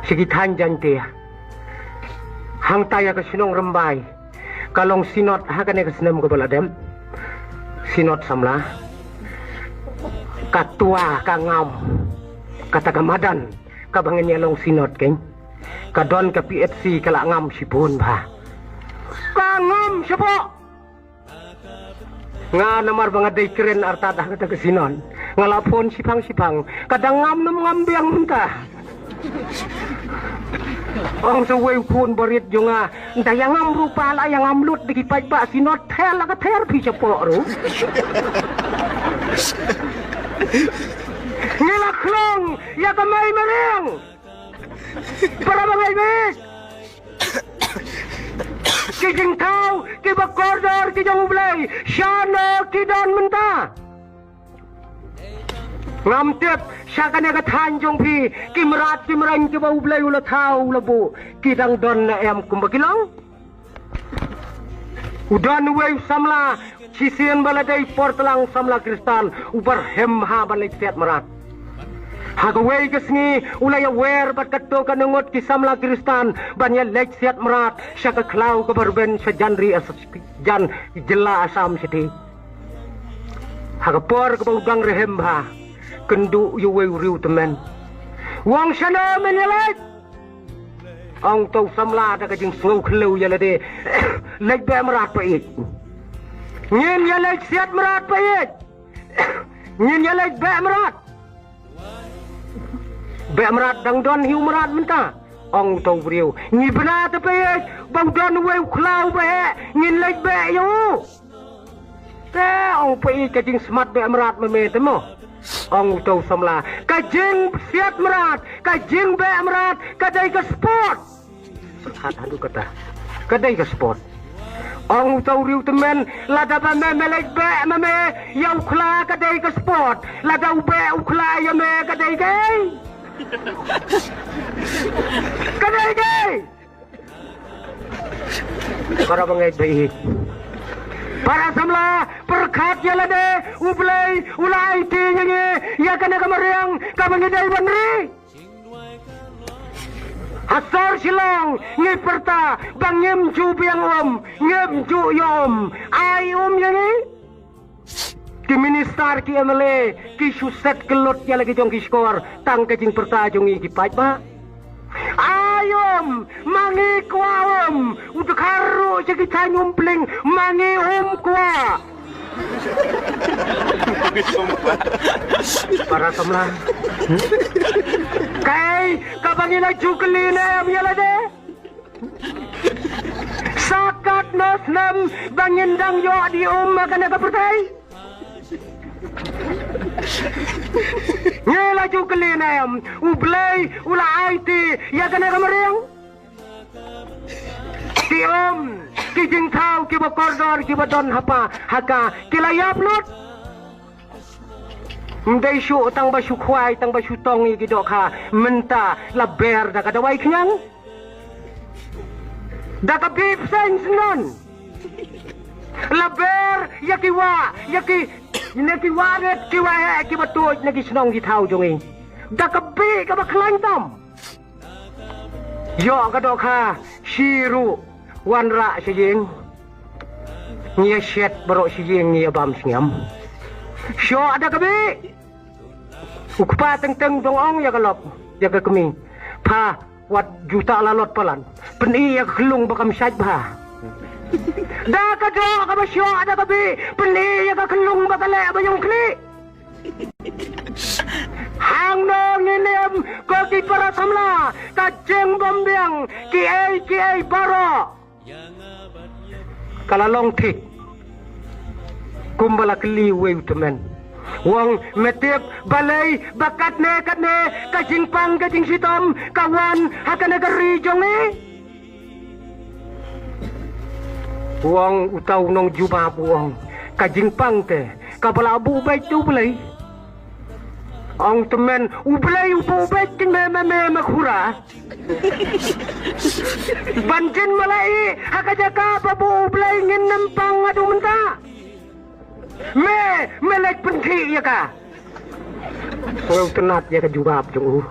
Segitan jantia. Hang taya ke sinong rembai. Kalong sinot hakane ke senam ke baladem. Sinot samla. Katua kangam. Kata kamadan. Kabangin yalong sinot keng. Kadon ke PFC kalak ngam sipun ba. Kangam siapa? Nga namar bangaday keren artata kata ke sinon. Ngalapon sipang-sipang. Kadang ngam nam ngambiang muntah. Ang saway pun barit yung dayang am rupa la yang amlut di kipay ba sinot tel ka therapy sa poro. Ngilaklong ya kamay mereng. Para bangay kijing tau kibakordor kijang ublay syano kidon menta. Ngamtip siya ka nagatanjong pi kimrat kimran kiba ublay ula tau labu kidang don na em kumbagilang udan way samla sisian baladay portalang samla kristal ubar hemha balik siat marat hagaway kasngi ulay awer bat kato kanungot ki samla kristal banya lek siat marat siya ka klaw kabarben sa janri asas jan jela asam siti hagapor kabaugang rehemha kendu yuwe riu temen wang sana menyelet ang tau samla da kajing slow khlew yala de lek be marat pa ik ngin yala siat marat pa ik ngin yala be marat dang don hiu marat menta ang tau riu ngi bena ta pa ik bang don we khlau be ngin lek be yu te ang pa ik kajing smart be marat me temo ang tau samla kajing siat merat kajing be merat kadai ke sport hadu kata kadai ke sport ang tau riu temen lada ba me melek be me yau khla kadai ke sport lada be ukhla ya me kadai ke para bangai baik para samla perkat yala de ublay ulay tingi ya kana kamariang kabangiday banri hasar silang ngi perta bangem ju biang ngem ju yom ay yangi ki minister ki MLA ki suset kelot yala ki jong ki skor tang kajing perta jongi ki pait ba ayom mangi kuawom udah karu jadi nyumpling mangi kwa para samla kay kabangina jukelina yala de sakat nos nam bangindang yo di makana kapertai ngela jukelina ublay ula IT ya kana kamariang ki kijing tau kiba kordor kiba don hapa haka kilayap lot ndai syu tang ba syu khwai tang ba syu tong yi gidok ha menta la ber da kadawai knyang da ka beef sense non la ber yakiwa yaki nekiwa net kiwa he kiba tuoj nagi snong gi tau jongi da ka be ka ba klang tam yo kadok ha shiru wanra sijing ngia shet baro sijing ngia bam singam syo ada kabe ukpa teng dong ong ya galop ya ke kemi pa wat juta lalot palan peni ya kelung bakam sajt ba da ka do ka ba syo ada kabe peni ya ka kelung bakale bayong kli hang no nginem ko ki para samla ka jeng bombyang ki ai baro kalalong tik kumbala kli wew temen wang metip balay bakat ne kajing pang kajing sitom kawan hakana gari jongi wang utaw nong juba wang kajing pang te kabala abu baik tu balay ang temen ublay ububet king me makhura banjin malai hakajaka babu ublay ngin nampang adu menta melek penthi ya ka tenat ya ka jubab jong